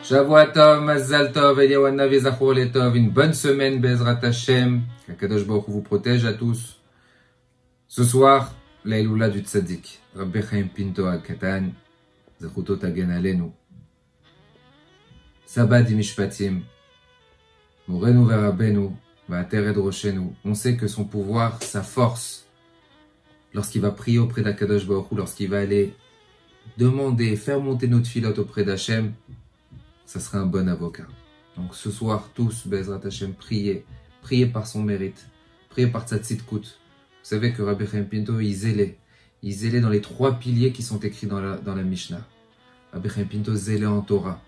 Shavua Tov, Mazal Tov, Eliyahu Zachor Letov, une bonne semaine, Bezrat Hashem, qu'Akadosh Baruch Hu vous protège à tous. Ce soir, la Iloula du Tzadik, Rabbi Chaim Pinto Katan, Zechuto Tagen Alenu. Sabbat Mishpatim, Morenu Verabenu, Va'atered Roshenu. On sait que son pouvoir, sa force, lorsqu'il va prier auprès d'Akadosh Baruch Hu, lorsqu'il va aller demander, faire monter notre filote auprès d'Hachem, ça sera un bon avocat. Donc ce soir, tous, Bezrat Hashem, priez par son mérite, priez par Tzatzit-Kout. Vous savez que Rabbi Chaim Pinto, il zélait dans les 3 piliers qui sont écrits dans la Mishnah. Rabbi Chaim Pinto zélait en Torah.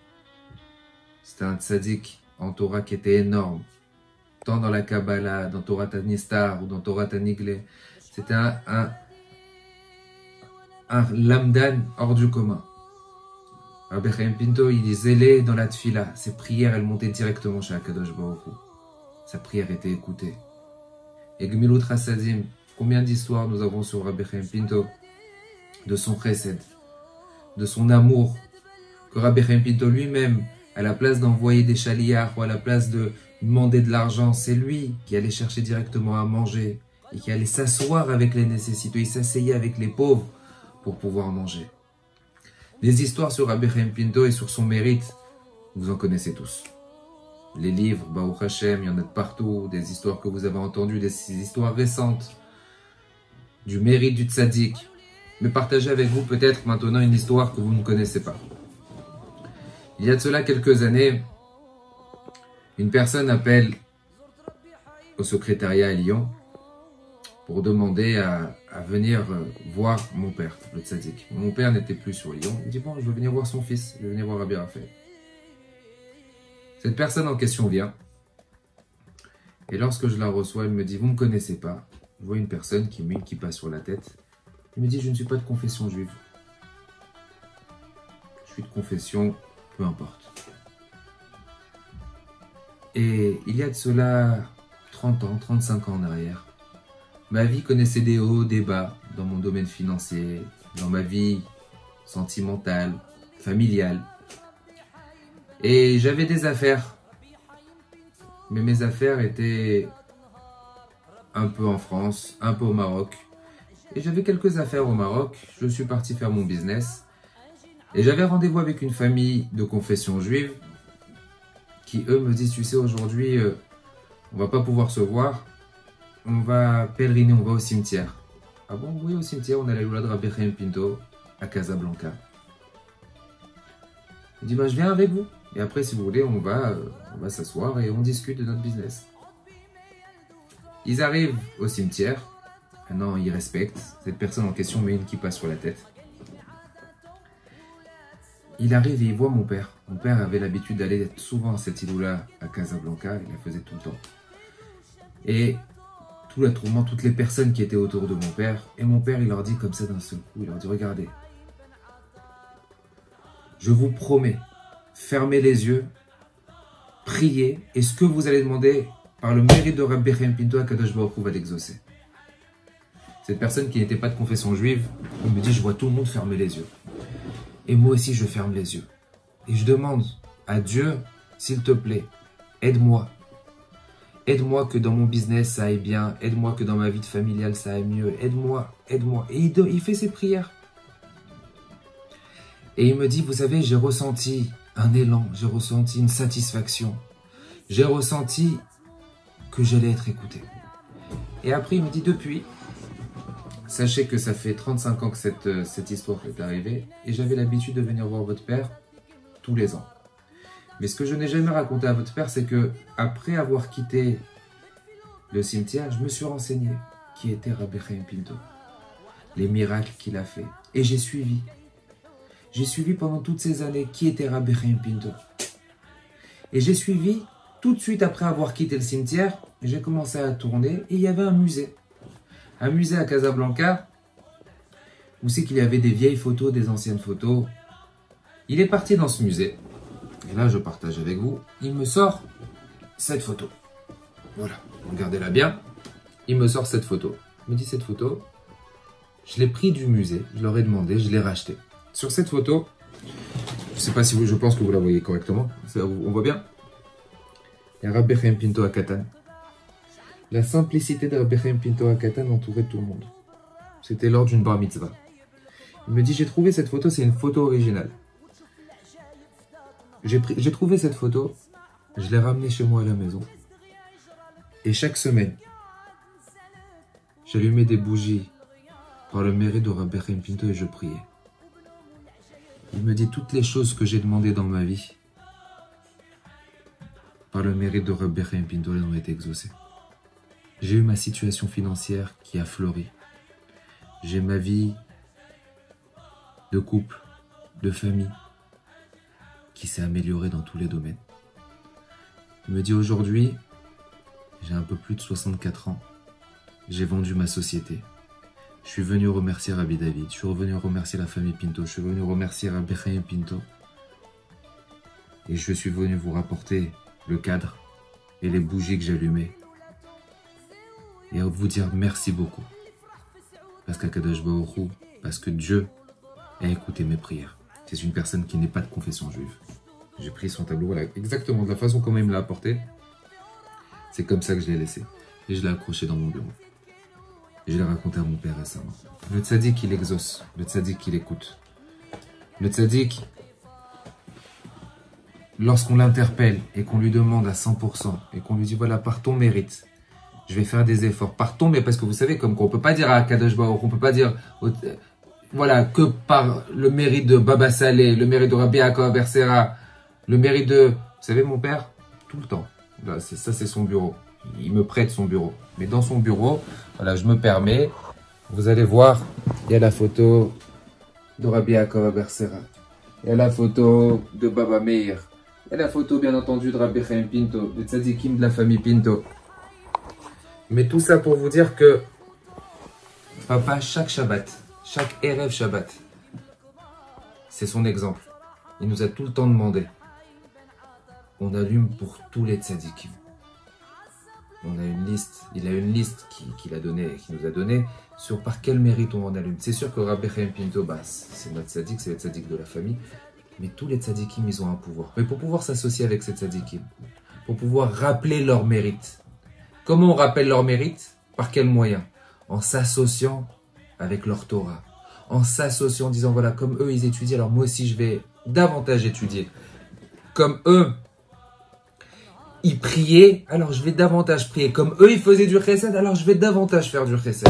C'était un tzaddik en Torah qui était énorme. Tant dans la Kabbalah, dans Torah Tanistar ou dans Torah Tanigle. C'était un lamdan hors du commun. Rabbi Chaim Pinto, il est zélé dans la tfila. Ses prières, elles montaient directement chez Akadosh Baruch Hu. Sa prière était écoutée. Et Gmilut Chasadim, combien d'histoires nous avons sur Rabbi Chaim Pinto, de son chesed, de son amour, que Rabbi Chaim Pinto lui-même, à la place d'envoyer des chaliards ou à la place de demander de l'argent, c'est lui qui allait chercher directement à manger et qui allait s'asseoir avec les nécessiteux. Il s'asseyait avec les pauvres pour pouvoir manger. Les histoires sur Rabbi Chaim Pinto et sur son mérite, vous en connaissez tous. Les livres, Baruch Hashem, il y en a de partout, des histoires que vous avez entendues, des histoires récentes, du mérite du tzaddik. Mais partagez avec vous peut-être maintenant une histoire que vous ne connaissez pas. Il y a de cela quelques années, une personne appelle au secrétariat à Lyon pour demander à venir voir mon père, le tzaddik. Mon père n'était plus sur Lyon. Il dit, bon, je veux venir voir son fils, je veux venir voir Rabbi Raphaël. Cette personne en question vient. Et lorsque je la reçois, elle me dit, vous ne me connaissez pas. Je vois une personne qui met une kippa sur la tête. Il me dit, je ne suis pas de confession juive. Je suis de confession, peu importe. Et il y a de cela 30 ans, 35 ans en arrière. Ma vie connaissait des hauts, des bas dans mon domaine financier, dans ma vie sentimentale, familiale. Et j'avais des affaires. Mais mes affaires étaient un peu en France, un peu au Maroc. Et j'avais quelques affaires au Maroc. Je suis parti faire mon business. Et j'avais rendez-vous avec une famille de confession juive qui, eux, me disent, tu sais, aujourd'hui, on va pas pouvoir se voir. On va pèleriner, on va au cimetière. Ah bon, oui, au cimetière, on a la Loula de Rabbi Chaim Pinto à Casablanca. Il dit, bah, je viens avec vous. Et après, si vous voulez, on va s'asseoir et on discute de notre business. Ils arrivent au cimetière. Maintenant, ils respectent. Cette personne en question met une kippa sur la tête. Il arrive et il voit mon père. Mon père avait l'habitude d'aller souvent à cette île-là à Casablanca. Il la faisait tout le temps. Et tout l'attroupement, toutes les personnes qui étaient autour de mon père. Et mon père, il leur dit comme ça d'un seul coup, il leur dit, regardez, je vous promets, fermez les yeux, priez, et ce que vous allez demander, par le mérite de Rabbi Chaim Pinto, Akadosh Baruch Hu va l'exaucer. Cette personne qui n'était pas de confession juive, il me dit, je vois tout le monde fermer les yeux. Et moi aussi, je ferme les yeux. Et je demande à Dieu, s'il te plaît, aide-moi. Aide-moi que dans mon business, ça aille bien. Aide-moi que dans ma vie familiale, ça aille mieux. Aide-moi, aide-moi. Et il fait ses prières. Et il me dit, vous savez, j'ai ressenti un élan. J'ai ressenti une satisfaction. J'ai ressenti que j'allais être écouté. Et après, il me dit, depuis, sachez que ça fait 35 ans que cette histoire est arrivée. Et j'avais l'habitude de venir voir votre père tous les ans. Mais ce que je n'ai jamais raconté à votre père, c'est que après avoir quitté le cimetière, je me suis renseigné qui était Rabbi Chaim Pinto, les miracles qu'il a fait. Et j'ai suivi. J'ai suivi pendant toutes ces années qui était Rabbi Chaim Pinto. Et j'ai suivi tout de suite après avoir quitté le cimetière. J'ai commencé à tourner et il y avait un musée. Un musée à Casablanca où c'est qu'il y avait des vieilles photos, des anciennes photos. Il est parti dans ce musée. Et là, je partage avec vous. Il me sort cette photo. Voilà, regardez-la bien. Il me sort cette photo. Il me dit, cette photo, je l'ai pris du musée. Je leur ai demandé, je l'ai rachetée. Sur cette photo, Je sais pas si vous, je pense que vous la voyez correctement. On voit bien. Il y a Rabbi Chaim Pinto à Katan. La simplicité de Rabbi Chaim Pinto à Katan entourait tout le monde. C'était lors d'une bar mitzvah. Il me dit, j'ai trouvé cette photo, c'est une photo originale. J'ai trouvé cette photo, je l'ai ramenée chez moi à la maison. Et chaque semaine, j'allumais des bougies par le mérite de Rabbi Chaim Pinto et je priais. Il me dit toutes les choses que j'ai demandées dans ma vie, par le mérite de Rabbi Chaim Pinto, elles ont été exaucées. J'ai eu ma situation financière qui a fleuri. J'ai ma vie de couple, de famille, qui s'est améliorée dans tous les domaines. Il me dit aujourd'hui, j'ai un peu plus de 64 ans. J'ai vendu ma société. Je suis venu remercier Rabbi David. Je suis revenu remercier la famille Pinto. Je suis venu remercier Rabbi Chaim Pinto. Et je suis venu vous rapporter le cadre et les bougies que j'allumais. Et à vous dire merci beaucoup. Parce qu'Akadosh Baruch Hu, parce que Dieu a écouté mes prières. C'est une personne qui n'est pas de confession juive. J'ai pris son tableau, voilà, exactement de la façon comment il me l'a apporté. C'est comme ça que je l'ai laissé. Et je l'ai accroché dans mon bureau. Et je l'ai raconté à mon père récemment. Le tzaddik, il exauce. Le tzaddik, il écoute. Le tzaddik, lorsqu'on l'interpelle et qu'on lui demande à 100% et qu'on lui dit, voilà, par ton mérite, je vais faire des efforts. Par ton mérite, parce que vous savez, comme quoi, on peut pas dire à Kadosh Baruch, on peut pas dire, voilà, que par le mérite de Baba Saleh, le mérite de Rabbi Yaakov Bersera, le mérite de, vous savez, mon père, tout le temps. Là, ça, c'est son bureau. Il me prête son bureau. Mais dans son bureau, voilà, je me permets, vous allez voir, il y a la photo de Rabbi Yaakov Bersera. Il y a la photo de Baba Meir. Il y a la photo, bien entendu, de Rabbi Chaim Pinto, des tzadikim de la famille Pinto. Mais tout ça pour vous dire que papa, chaque Shabbat, chaque Erev Shabbat, c'est son exemple. Il nous a tout le temps demandé. On allume pour tous les tzadikim. On a une liste, il a une liste qu'il nous a donné sur par quel mérite on en allume. C'est sûr que Rabbi Chaim Pinto, c'est notre tzadik, c'est le tzadik de la famille. Mais tous les tzadikim, ils ont un pouvoir. Mais pour pouvoir s'associer avec ces tzadikim, pour pouvoir rappeler leur mérite. Comment on rappelle leur mérite? Par quel moyen? En s'associant avec leur Torah. En s'associant, en disant, voilà, comme eux, ils étudient, alors moi aussi, je vais davantage étudier. Comme eux, ils priaient, alors je vais davantage prier. Comme eux, ils faisaient du chesed, alors je vais davantage faire du chesed.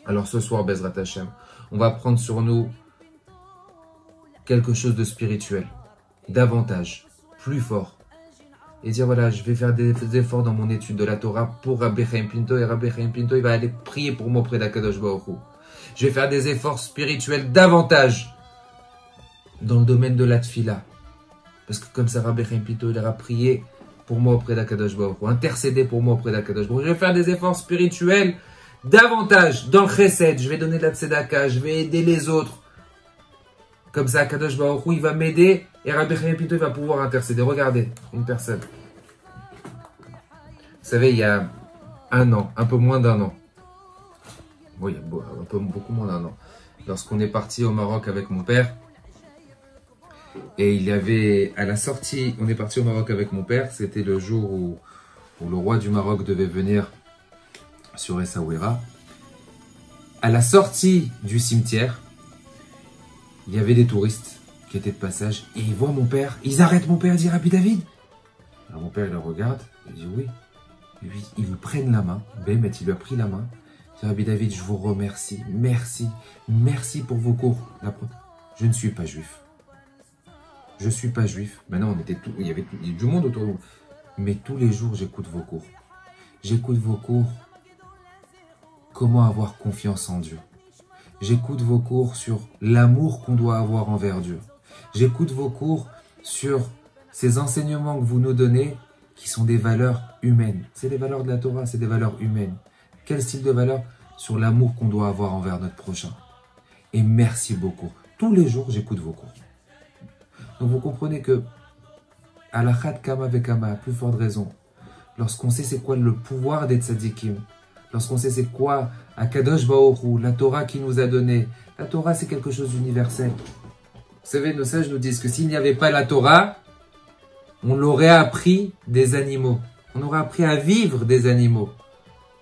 Alors ce soir, Bezrat Hashem, on va prendre sur nous quelque chose de spirituel. Davantage, plus fort. Et dire, voilà, je vais faire des efforts dans mon étude de la Torah pour Rabbi Chaim Pinto. Et Rabbi Chaim Pinto, il va aller prier pour moi auprès d'Akadosh Baruch Hu. Je vais faire des efforts spirituels davantage dans le domaine de la tfila. Parce que comme ça, Rabbi Chaim Pinto, il ira prier pour moi auprès d'Akadosh Baruch Hu, intercéder pour moi auprès d'Akadosh Baruch Hu. Je vais faire des efforts spirituels davantage dans le chesed. Je vais donner de la tzedaka, je vais aider les autres. Comme ça, Akadosh Baruch Hu, il va m'aider et Rabbi Chaim Pinto, il va pouvoir intercéder. Regardez, une personne. Vous savez, il y a un an, un peu moins d'un an. Oui, beaucoup moins d'un an. Lorsqu'on est parti au Maroc avec mon père, et il y avait, à la sortie, on est parti au Maroc avec mon père, c'était le jour où le roi du Maroc devait venir sur Essaouira. À la sortie du cimetière, il y avait des touristes qui étaient de passage, et ils voient mon père, ils arrêtent mon père et disent, Rabbi David. Alors mon père, il le regarde, il dit oui. Et puis, ils lui prennent la main, Bémet, il lui a pris la main. Il dit, Rabbi David, je vous remercie, merci pour vos cours. Je ne suis pas juif. Je ne suis pas juif. Maintenant, il y avait du monde autour de nous. Mais tous les jours, j'écoute vos cours. J'écoute vos cours. Comment avoir confiance en Dieu. J'écoute vos cours sur l'amour qu'on doit avoir envers Dieu. J'écoute vos cours sur ces enseignements que vous nous donnez qui sont des valeurs humaines. C'est des valeurs de la Torah, c'est des valeurs humaines. Quel style de valeurs? Sur l'amour qu'on doit avoir envers notre prochain. Et merci beaucoup. Tous les jours, j'écoute vos cours. Donc vous comprenez que, à la Chad Kama Vekama, à plus forte raison, lorsqu'on sait c'est quoi le pouvoir des tzadikim, lorsqu'on sait c'est quoi Akadosh Baruch Hu, la Torah qui nous a donné, la Torah c'est quelque chose d'universel. savez, nos sages nous disent que s'il n'y avait pas la Torah, on l'aurait appris des animaux. On aurait appris à vivre des animaux.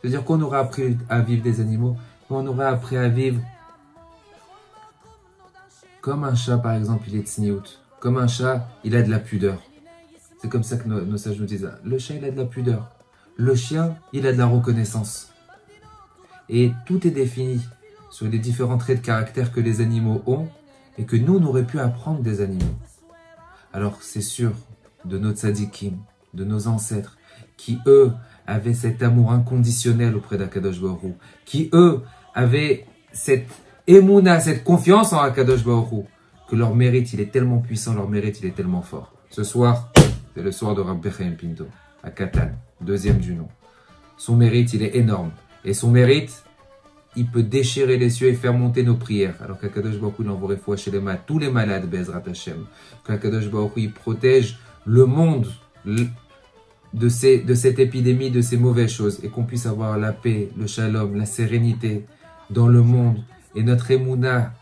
C'est-à-dire qu'on aurait appris à vivre des animaux, mais on aurait appris à vivre comme un chat, par exemple, il est tsniout. Comme un chat, il a de la pudeur. C'est comme ça que nos sages nous disent. Le chat, il a de la pudeur. Le chien, il a de la reconnaissance. Et tout est défini sur les différents traits de caractère que les animaux ont et que nous, on aurait pu apprendre des animaux. Alors, c'est sûr, de nos tzadikim, de nos ancêtres, qui, eux, avaient cet amour inconditionnel auprès d'Akadosh Baruch Hu, qui, eux, avaient cette émouna, cette confiance en Akadosh Baruch Hu, que leur mérite, il est tellement puissant, leur mérite, il est tellement fort. Ce soir, c'est le soir de Rabbi Chaim Pinto, à Katan, deuxième du nom. Son mérite, il est énorme. Et son mérite, il peut déchirer les cieux et faire monter nos prières. Alors qu'Akadosh Baruch Hu, il envoie foi chez tous les malades, Bezrat Hashem. Qu'Akadosh Baruch Hu, il protège le monde de cette épidémie, de ces mauvaises choses. Et qu'on puisse avoir la paix, le shalom, la sérénité dans le monde. Et notre émouna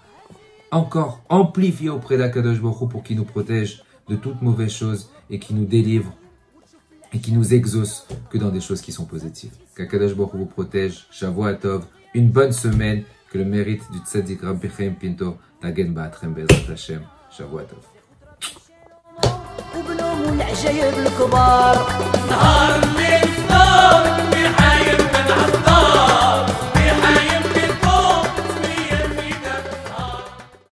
encore amplifiée auprès d'Akadosh Baruch Hu pour qu'il nous protège de toutes mauvaises choses et qui nous délivre et qui nous exauce que dans des choses qui sont positives. Qu'Akadosh Baruch Hu vous protège. Shavua Tov. Une bonne semaine, que le mérite du tzaddik Rabbi Chaim Pinto Nagen Ba'atrem Bezrat Hashem. Shavua Tov.